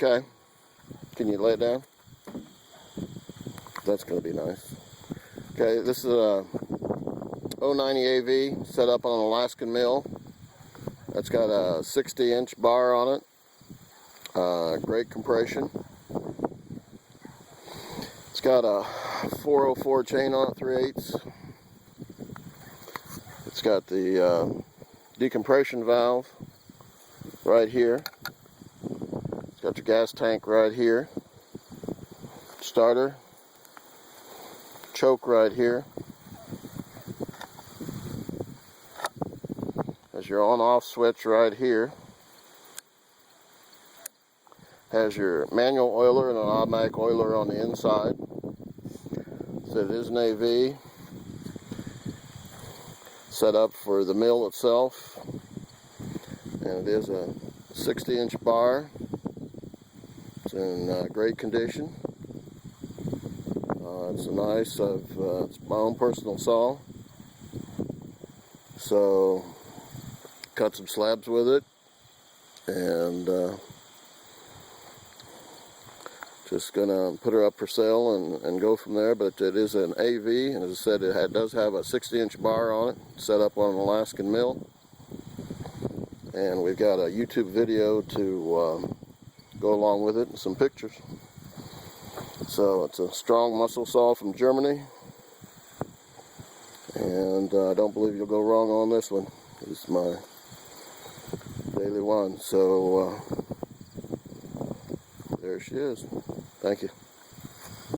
Okay. Can you lay it down? That's going to be nice. Okay, this is a 090 AV set up on an Alaskan mill. That's got a 60-inch bar on it. Great compression. It's got a 404 chain on it, 3/8. It's got the decompression valve right here. It's got your gas tank right here. Starter. Choke right here. Has your on-off switch right here. Has your manual oiler and an automatic oiler on the inside. So it is an AV set up for the mill itself, and it is a 60-inch bar. It's in great condition. It's nice. It's my own personal saw, so cut some slabs with it, and just gonna put her up for sale and go from there. But it is an AV, and as I said, it does have a 60-inch bar on it, set up on an Alaskan mill. And we've got a YouTube video to go along with it, and some pictures. So it's a strong muscle saw from Germany, and I don't believe you'll go wrong on this one. It's my daily one. So there she is. Thank you.